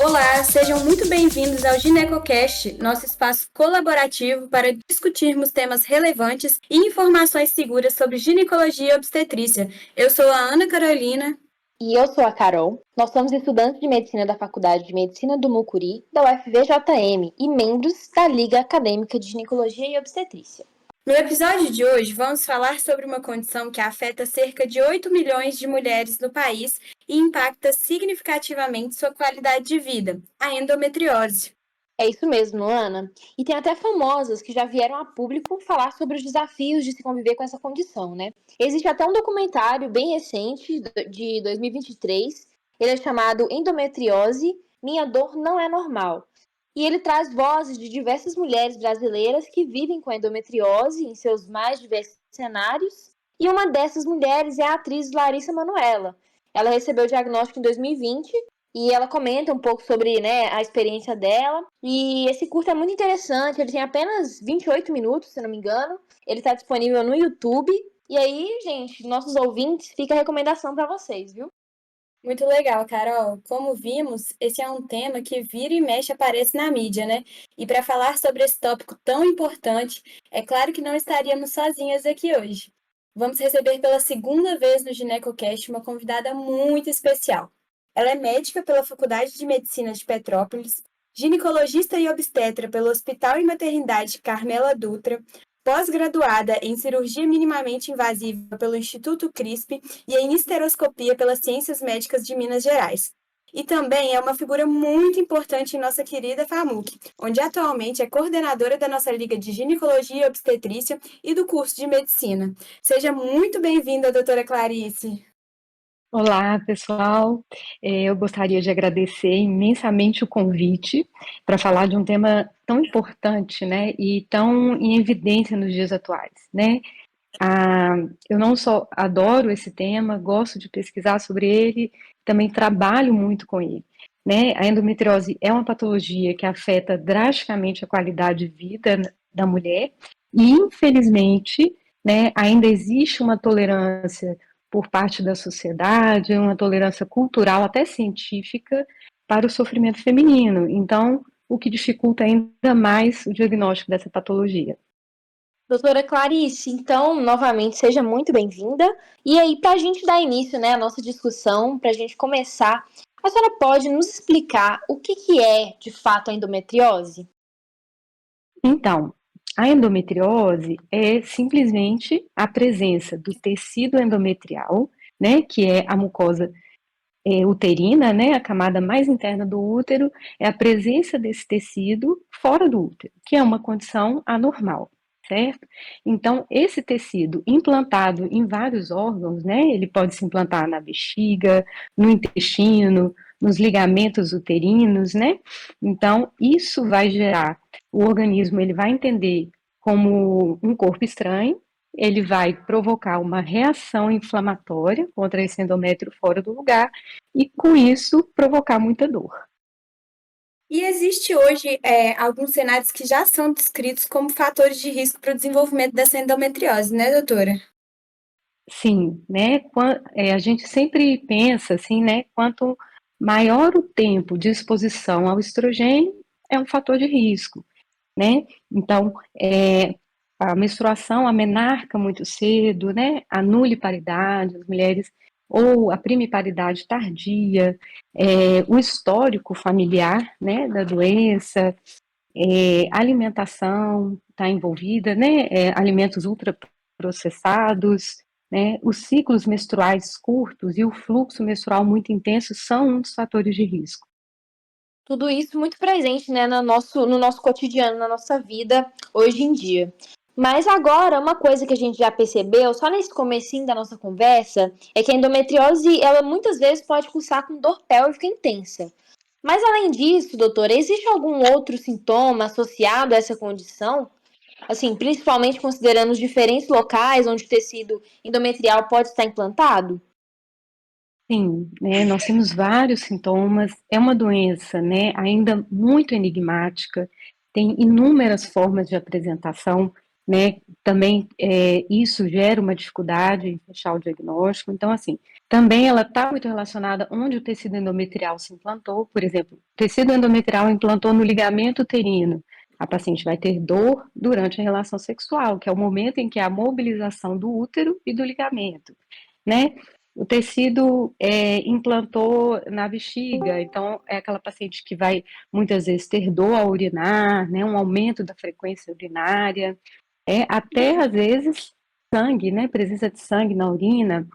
Olá, sejam muito bem-vindos ao GinecoCast, nosso espaço colaborativo para discutirmos temas relevantes e informações seguras sobre ginecologia e obstetrícia. Eu sou a Ana Carolina. E eu sou a Carol. Nós somos estudantes de medicina da Faculdade de Medicina do Mucuri, da UFVJM, e membros da Liga Acadêmica de Ginecologia e Obstetrícia. No episódio de hoje, vamos falar sobre uma condição que afeta cerca de 8 milhões de mulheres no país e impacta significativamente sua qualidade de vida, a endometriose. É isso mesmo, Ana. E tem até famosas que já vieram a público falar sobre os desafios de se conviver com essa condição, né? Existe até um documentário bem recente, de 2023. Ele é chamado Endometriose, Minha Dor Não É Normal. E ele traz vozes de diversas mulheres brasileiras que vivem com endometriose em seus mais diversos cenários. E uma dessas mulheres é a atriz Larissa Manoela. Ela recebeu o diagnóstico em 2020 e ela comenta um pouco sobre, né, a experiência dela. E esse curto é muito interessante, ele tem apenas 28 minutos, se não me engano. Ele está disponível no YouTube. E aí, gente, nossos ouvintes, fica a recomendação para vocês, viu? Muito legal, Carol. Como vimos, esse é um tema que vira e mexe aparece na mídia, né? E para falar sobre esse tópico tão importante, é claro que não estaríamos sozinhas aqui hoje. Vamos receber pela segunda vez no GinecoCast uma convidada muito especial. Ela é médica pela Faculdade de Medicina de Petrópolis, ginecologista e obstetra pelo Hospital e Maternidade Carmela Dutra, pós-graduada em cirurgia minimamente invasiva pelo Instituto CRISP e em histeroscopia pelas Ciências Médicas de Minas Gerais. E também é uma figura muito importante em nossa querida FAMUC, onde atualmente é coordenadora da nossa Liga de Ginecologia e Obstetrícia e do curso de Medicina. Seja muito bem-vinda, doutora Clarice. Olá, pessoal. Eu gostaria de agradecer imensamente o convite para falar de um tema tão importante, né, e tão em evidência nos dias atuais, né? Eu não só adoro esse tema, gosto de pesquisar sobre ele, também trabalho muito com ele, né? A endometriose é uma patologia que afeta drasticamente a qualidade de vida da mulher e, infelizmente, né, ainda existe uma tolerância por parte da sociedade, uma tolerância cultural, até científica, para o sofrimento feminino. Então, o que dificulta ainda mais o diagnóstico dessa patologia. Doutora Clarice, então, novamente, seja muito bem-vinda. E aí, para a gente dar início, né, à nossa discussão, para a gente começar, a senhora pode nos explicar o que é, de fato, a endometriose? Então, a endometriose é simplesmente a presença do tecido endometrial, né, que é a mucosa uterina, né, a camada mais interna do útero, é a presença desse tecido fora do útero, que é uma condição anormal, certo? Então, esse tecido implantado em vários órgãos, né, ele pode se implantar na bexiga, no intestino, nos ligamentos uterinos, né? Então, isso vai gerar, o organismo ele vai entender como um corpo estranho, ele vai provocar uma reação inflamatória contra esse endométrio fora do lugar e, com isso, provocar muita dor. E existe hoje alguns cenários que já são descritos como fatores de risco para o desenvolvimento dessa endometriose, né, doutora? Sim, né? A gente sempre pensa assim, né? Quanto maior o tempo de exposição ao estrogênio, é um fator de risco, né? Então, a menstruação, a menarca muito cedo, né? A nuliparidade, as mulheres, ou a primiparidade tardia, o histórico familiar, né? Da doença, alimentação está envolvida, né? Alimentos ultraprocessados, né? Os ciclos menstruais curtos e o fluxo menstrual muito intenso são um dos fatores de risco. Tudo isso muito presente, né, no nosso cotidiano, na nossa vida, hoje em dia. Mas agora, uma coisa que a gente já percebeu, só nesse comecinho da nossa conversa, é que a endometriose, ela muitas vezes pode cursar com dor pélvica intensa. Mas além disso, doutora, existe algum outro sintoma associado a essa condição? Assim, principalmente considerando os diferentes locais onde o tecido endometrial pode estar implantado? Sim, né, nós temos vários sintomas, é uma doença, né, ainda muito enigmática, tem inúmeras formas de apresentação, né? Também isso gera uma dificuldade em fechar o diagnóstico. Então, assim, também ela está muito relacionada onde o tecido endometrial se implantou. Por exemplo, o tecido endometrial implantou no ligamento uterino. A paciente vai ter dor durante a relação sexual, que é o momento em que há a mobilização do útero e do ligamento, né? O tecido implantou na bexiga, então é aquela paciente que vai muitas vezes ter dor ao urinar, né? Um aumento da frequência urinária, até às vezes sangue, né? Presença de sangue na urina.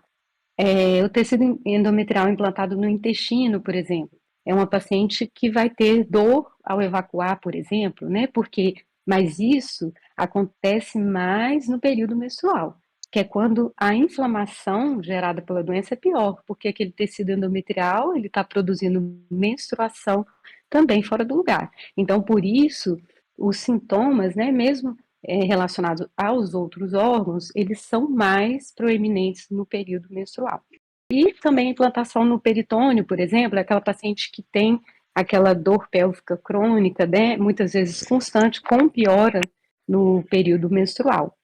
O tecido endometrial implantado no intestino, por exemplo, é uma paciente que vai ter dor ao evacuar, por exemplo, né? Mas isso acontece mais no período menstrual, que é quando a inflamação gerada pela doença é pior, porque aquele tecido endometrial, ele está produzindo menstruação também fora do lugar. Então, por isso, os sintomas, né, mesmo relacionados aos outros órgãos, eles são mais proeminentes no período menstrual. E também a implantação no peritônio, por exemplo, é aquela paciente que tem aquela dor pélvica crônica, né, muitas vezes constante, com piora no período menstrual.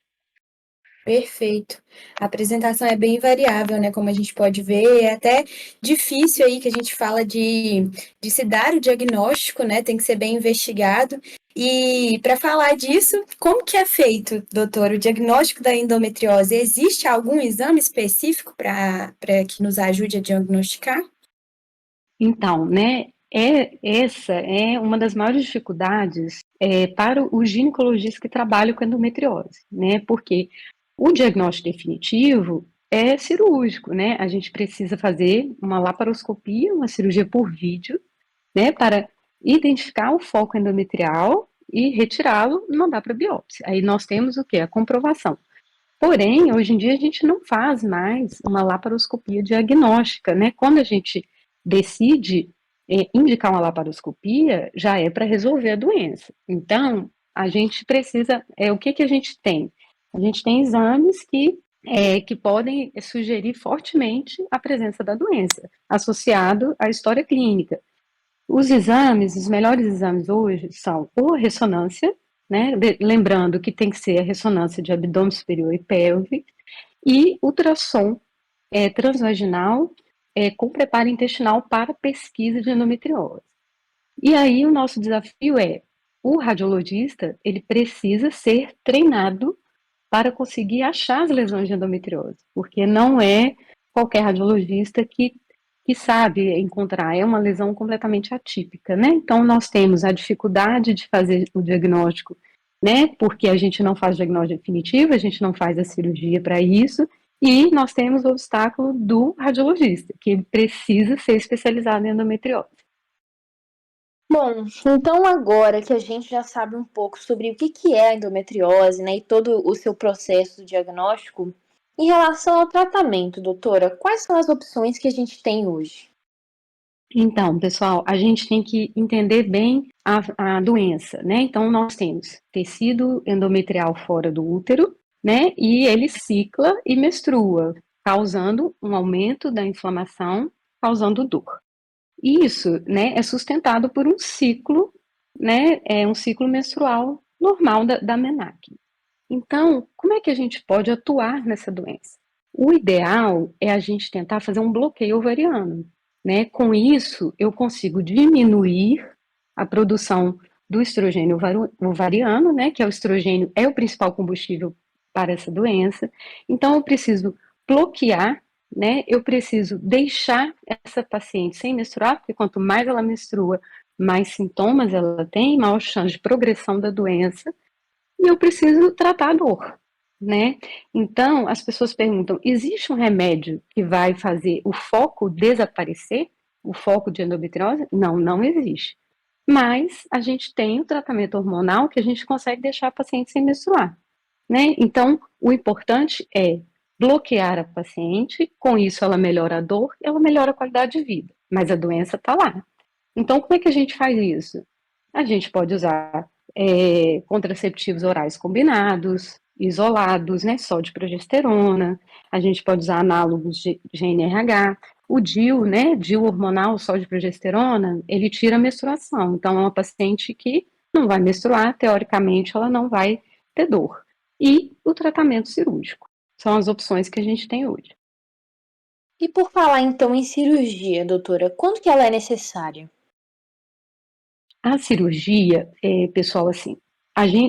Perfeito. A apresentação é bem variável, né? Como a gente pode ver, é até difícil aí que a gente fala de se dar o diagnóstico, né? Tem que ser bem investigado. E para falar disso, como que é feito, doutor, o diagnóstico da endometriose? Existe algum exame específico para que nos ajude a diagnosticar? Então, né, essa é uma das maiores dificuldades para os ginecologistas que trabalham com endometriose, né? Porque o diagnóstico definitivo é cirúrgico, né? A gente precisa fazer uma laparoscopia, uma cirurgia por vídeo, né, para identificar o foco endometrial e retirá-lo e mandar para biópsia. Aí nós temos o quê? A comprovação. Porém, hoje em dia a gente não faz mais uma laparoscopia diagnóstica, né? Quando a gente decide indicar uma laparoscopia, já é para resolver a doença. Então, a gente precisa, o que a gente tem? A gente tem exames que podem sugerir fortemente a presença da doença, associado à história clínica. Os exames, os melhores exames hoje são ou a ressonância, né? Lembrando que tem que ser a ressonância de abdômen superior e pelve, e ultrassom transvaginal com preparo intestinal para pesquisa de endometriose. E aí o nosso desafio o radiologista, ele precisa ser treinado para conseguir achar as lesões de endometriose, porque não é qualquer radiologista que sabe encontrar, é uma lesão completamente atípica, né? Então, nós temos a dificuldade de fazer o diagnóstico, né? Porque a gente não faz diagnóstico definitivo, a gente não faz a cirurgia para isso, e nós temos o obstáculo do radiologista, que precisa ser especializado em endometriose. Bom, então agora que a gente já sabe um pouco sobre o que é a endometriose, né, e todo o seu processo diagnóstico, em relação ao tratamento, doutora, quais são as opções que a gente tem hoje? Então, pessoal, a gente tem que entender bem a doença, né? Então, nós temos tecido endometrial fora do útero, né? E ele cicla e menstrua, causando um aumento da inflamação, causando dor. Isso, né, é sustentado por um ciclo, né? É um ciclo menstrual normal da menarque. Então, como é que a gente pode atuar nessa doença? O ideal é a gente tentar fazer um bloqueio ovariano, né? Com isso, eu consigo diminuir a produção do estrogênio ovariano, né? Que é o estrogênio, é o principal combustível para essa doença. Então, eu preciso bloquear, né? Eu preciso deixar essa paciente sem menstruar, porque quanto mais ela menstrua, mais sintomas ela tem, maior chance de progressão da doença e eu preciso tratar a dor, né? Então, as pessoas perguntam: existe um remédio que vai fazer o foco desaparecer? O foco de endometriose? Não, não existe. Mas a gente tem o tratamento hormonal que a gente consegue deixar a paciente sem menstruar, né? Então, o importante é bloquear a paciente, com isso ela melhora a dor, ela melhora a qualidade de vida, mas a doença está lá. Então, como é que a gente faz isso? A gente pode usar contraceptivos orais combinados, isolados, né, só de progesterona. A gente pode usar análogos de GnRH. O DIU, né, DIU hormonal só de progesterona, ele tira a menstruação. Então, é uma paciente que não vai menstruar, teoricamente, ela não vai ter dor. e o tratamento cirúrgico. São as opções que a gente tem hoje. E por falar então em cirurgia, doutora, quando que ela é necessária? A cirurgia, pessoal, assim,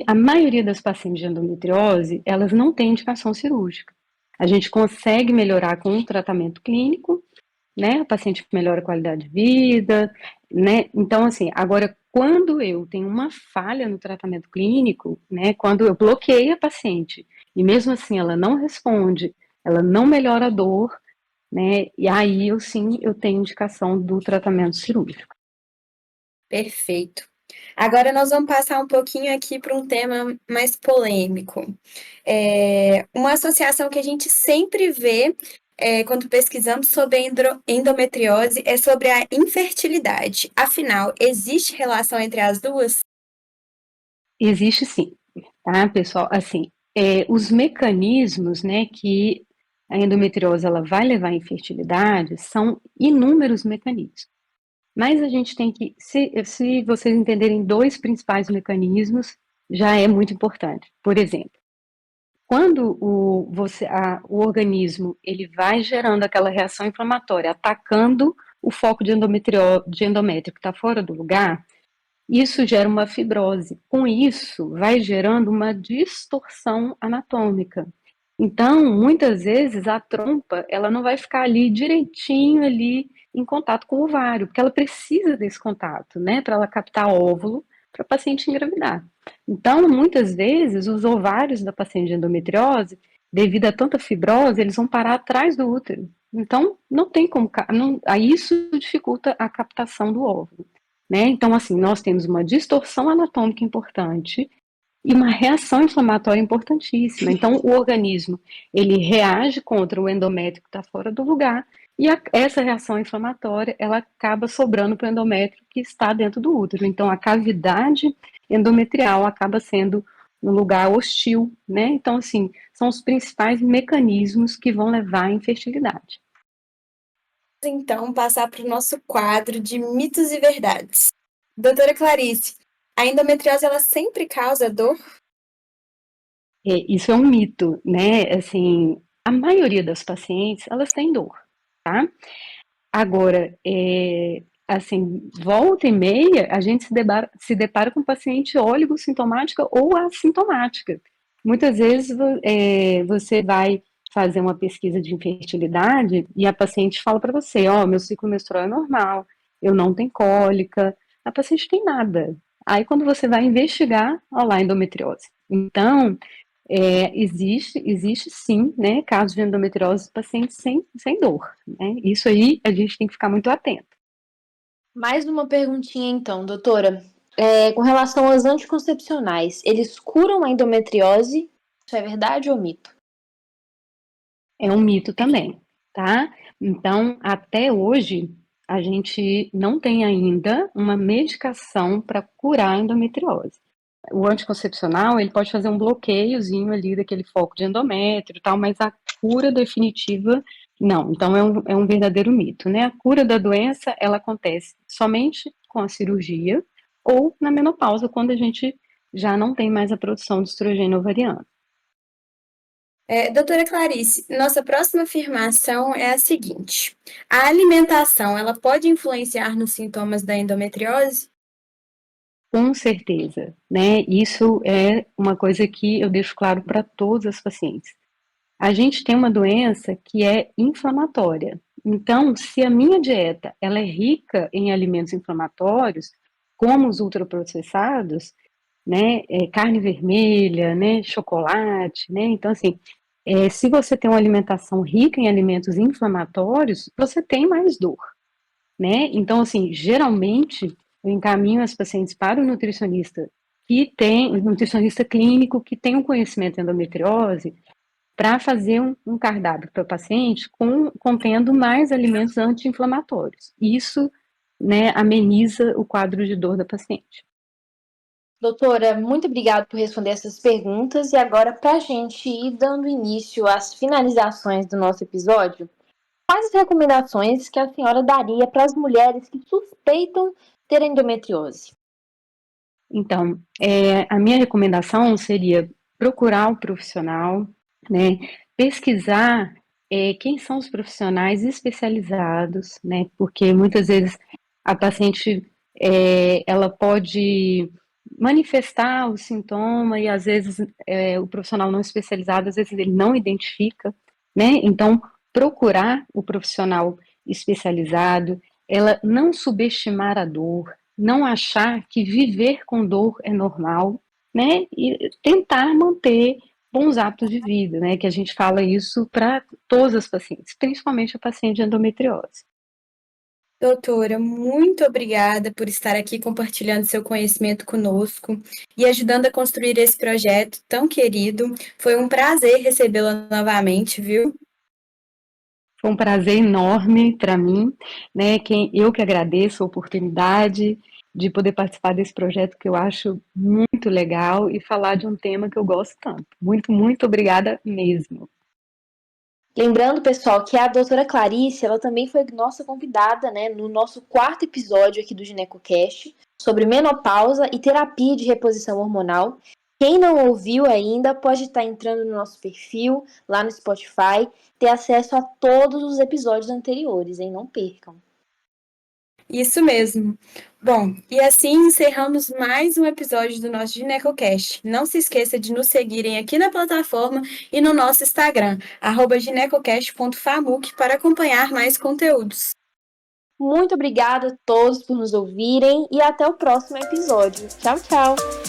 a maioria das pacientes de endometriose, elas não têm indicação cirúrgica. A gente consegue melhorar com um tratamento clínico, né? A paciente melhora a qualidade de vida, né? Então, assim, agora, quando eu tenho uma falha no tratamento clínico, né? Quando eu bloqueio a paciente e mesmo assim ela não responde, ela não melhora a dor, né? E aí eu tenho indicação do tratamento cirúrgico. Perfeito. Agora nós vamos passar um pouquinho aqui para um tema mais polêmico. Uma associação que a gente sempre vê quando pesquisamos sobre a endometriose é sobre a infertilidade. Afinal, existe relação entre as duas? Existe sim, tá, pessoal? Assim, os mecanismos, né, que a endometriose ela vai levar à infertilidade são inúmeros mecanismos. Mas a gente tem que, se vocês entenderem dois principais mecanismos, já é muito importante. Por exemplo, quando o organismo ele vai gerando aquela reação inflamatória, atacando o foco de endométrio que está fora do lugar, isso gera uma fibrose. Com isso, vai gerando uma distorção anatômica. Então, muitas vezes a trompa, ela não vai ficar ali direitinho ali em contato com o ovário, porque ela precisa desse contato, né, para ela captar óvulo para a paciente engravidar. Então, muitas vezes os ovários da paciente de endometriose, devido a tanta fibrose, eles vão parar atrás do útero. Então, não tem como, aí isso dificulta a captação do óvulo. Né? Então, assim, nós temos uma distorção anatômica importante e uma reação inflamatória importantíssima. Então, o organismo, ele reage contra o endométrio que está fora do lugar e essa reação inflamatória, ela acaba sobrando para o endométrio que está dentro do útero. Então, a cavidade endometrial acaba sendo um lugar hostil, né? Então, assim, são os principais mecanismos que vão levar à infertilidade. Então, passar para o nosso quadro de mitos e verdades. Doutora Clarice, a endometriose ela sempre causa dor? Isso é um mito, né? Assim, a maioria das pacientes, elas têm dor, tá? Agora, assim, volta e meia, a gente se depara com paciente oligosintomática ou assintomática. Muitas vezes, você vai fazer uma pesquisa de infertilidade e a paciente fala para você, ó, meu ciclo menstrual é normal, eu não tenho cólica, a paciente tem nada. Aí, quando você vai investigar, ó lá, endometriose. Então, existe sim, né, casos de endometriose pacientes sem dor, né? Isso aí a gente tem que ficar muito atento. Mais uma perguntinha então, doutora. Com relação aos anticoncepcionais, eles curam a endometriose? Isso é verdade ou mito? É um mito também, tá? Então, até hoje, a gente não tem ainda uma medicação para curar a endometriose. O anticoncepcional, ele pode fazer um bloqueiozinho ali daquele foco de endométrio e tal, mas a cura definitiva, não. Então, é um verdadeiro mito, né? A cura da doença, ela acontece somente com a cirurgia ou na menopausa, quando a gente já não tem mais a produção de estrogênio ovariano. Doutora Clarice, nossa próxima afirmação é a seguinte: a alimentação, ela pode influenciar nos sintomas da endometriose? Com certeza, né? Isso é uma coisa que eu deixo claro para todas as pacientes. A gente tem uma doença que é inflamatória. Então, se a minha dieta ela é rica em alimentos inflamatórios, como os ultraprocessados, né, carne vermelha, né, chocolate, né, então assim, se você tem uma alimentação rica em alimentos inflamatórios, você tem mais dor, né? Então, assim, geralmente eu encaminho as pacientes para o nutricionista um nutricionista clínico que tem um conhecimento em endometriose, para fazer um cardápio para o paciente contendo mais alimentos anti-inflamatórios. Isso, né, ameniza o quadro de dor da paciente. Doutora, muito obrigada por responder essas perguntas. E agora, para a gente ir dando início às finalizações do nosso episódio, quais as recomendações que a senhora daria para as mulheres que suspeitam ter endometriose? Então, a minha recomendação seria procurar o profissional, né? Pesquisar quem são os profissionais especializados, né? Porque muitas vezes a paciente ela pode manifestar o sintoma e às vezes o profissional não especializado, às vezes ele não identifica, né? Então, procurar o profissional especializado, ela não subestimar a dor, não achar que viver com dor é normal, né? E tentar manter bons hábitos de vida, né? Que a gente fala isso para todas as pacientes, principalmente a paciente de endometriose. Doutora, muito obrigada por estar aqui compartilhando seu conhecimento conosco e ajudando a construir esse projeto tão querido. Foi um prazer recebê-la novamente, viu? Foi um prazer enorme para mim, né? Eu que agradeço a oportunidade de poder participar desse projeto que eu acho muito legal e falar de um tema que eu gosto tanto. Muito, muito obrigada mesmo. Lembrando, pessoal, que a doutora Clarice, ela também foi nossa convidada, né, no nosso 4º episódio aqui do GinecoCast, sobre menopausa e terapia de reposição hormonal. Quem não ouviu ainda pode estar entrando no nosso perfil, lá no Spotify, ter acesso a todos os episódios anteriores, hein? Não percam. Isso mesmo. Bom, e assim encerramos mais um episódio do nosso GinecoCast. Não se esqueça de nos seguirem aqui na plataforma e no nosso Instagram, @ginecocast.famuc, para acompanhar mais conteúdos. Muito obrigada a todos por nos ouvirem e até o próximo episódio. Tchau, tchau!